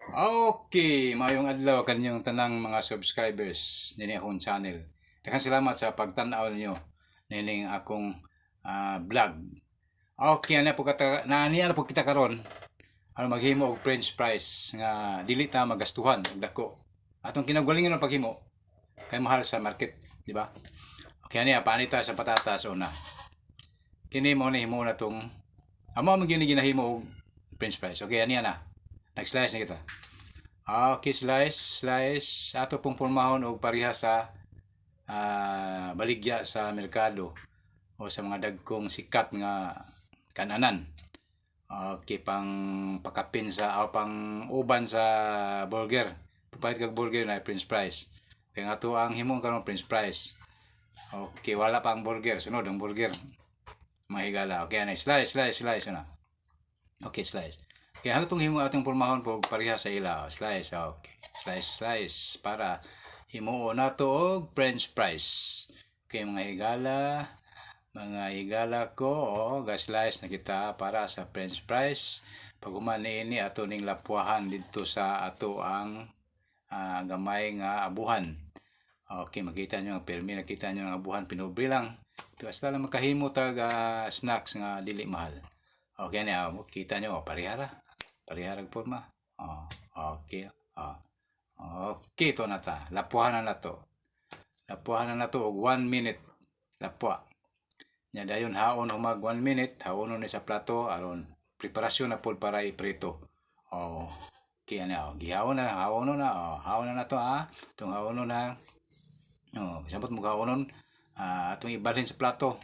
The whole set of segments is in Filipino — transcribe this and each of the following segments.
Okay, mayong adlaw kanyang tanang mga subscribers nini akong channel. Daghang salamat sa pagtan-aw ninyo nining akong vlog. Okay, ana po po kita karon. Ano maghimo og french fries nga dili ta magastuhan og dako. Atong kinagalingon ng paghimo kay mahal sa market, di ba? Okay, ani panita sa patatas una. Kini mo ni himo na tong amo man ginahimo og french fries. Okay, ani ana. Nag-slice na kita. Okay, slice. Ato pong pormahon og pareha sa baligya sa merkado o sa mga dagkong sikat nga kananan. Okay, pang pakapin sa o pang uban sa burger. Pagpahit kag burger na french fries. Kaya nga to ang himong karon french fries. Okay, wala pa ang burger. Sunod ang burger. Mahigala. Okay, slice na. Okay, slice. Kaya hangtong himo atong pormahon po pareha sa ila. Slice, okay. Slice para himuon nato og french fries. Okay, mga higala ko ga-slice na kita para sa french fries. Pag humani ato ning lapuahan dito sa ato ang gamay nga abuhan. Okay, makita nyo ang permi, nakita nyo ang abuhan, pinubri lang. Basta lang makahimo tag snacks nga dili mahal. Okay na, kita nyo, pariharag forma. Okay. Okay, to na ta. Lapuhanan na to. Og 1 minute. Lapua. Nya dayon haon humag 1 minute, haonon ni sa plato aron preparasyon na pod para iprito. Okay na. Gihaon na to ha. Tung haonon na. Sabot mo haonon atong ibalhin sa plato.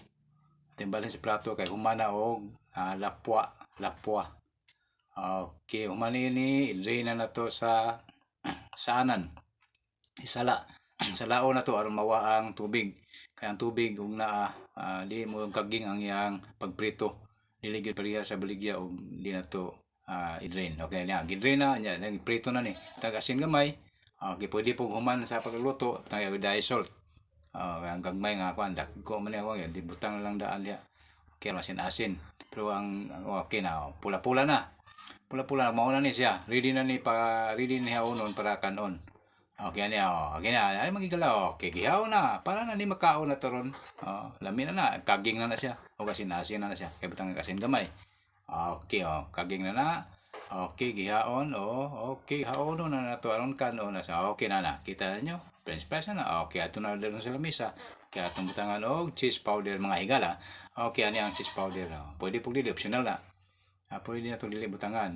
Kay humana og lapua. Okay, humani ni i-drain na to sa saanan. Salao na to aron mawa ang tubig. Kaya ang tubig ug naa di mo kaging ang iyang pagprito. Dili gyud pareha sa baligya og di na to i-drain. Okay na, gi-drain na nya nagprito na ni. Tag asin gamay. Okay, pwede pog human sa pagluluto tag dye salt. Ang gagmay nga kwan dagko man ako di butang lang daan diha. Okay, asin. Pero ang okay na, pula-pula na mauna ni siya. Ready na haonon para kanon. Okay na. Ay magigala. Okay, gihaw na. Para na ni makaon na taron. Lami na. Kaging na siya. O asin na siya. Kay butang asin gamay. Okay, kaging na. Okay, gihaon. Okay, haonon na to aron kanon na siya. Okay na. Kita nyo? French fries na. Okay, ato na daron sa lamisa. Kaya atong butangan og cheese powder mga higala. Okay, ani ang cheese powder. Pwede pug dili optional na. Pwede na itong dili butangan.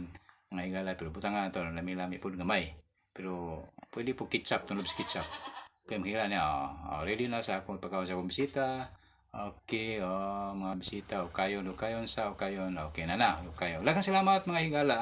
Mga higala, pero butangan ito, lami-lami po gamay. Pero pwede po ketchup, itong lobs ketchup. Kaya mga higala niya, ready na sa akong pagkaon sa akong bisita. Okay, mga bisita, ukayon. Okay na. Ukayon. Lagang salamat mga higala.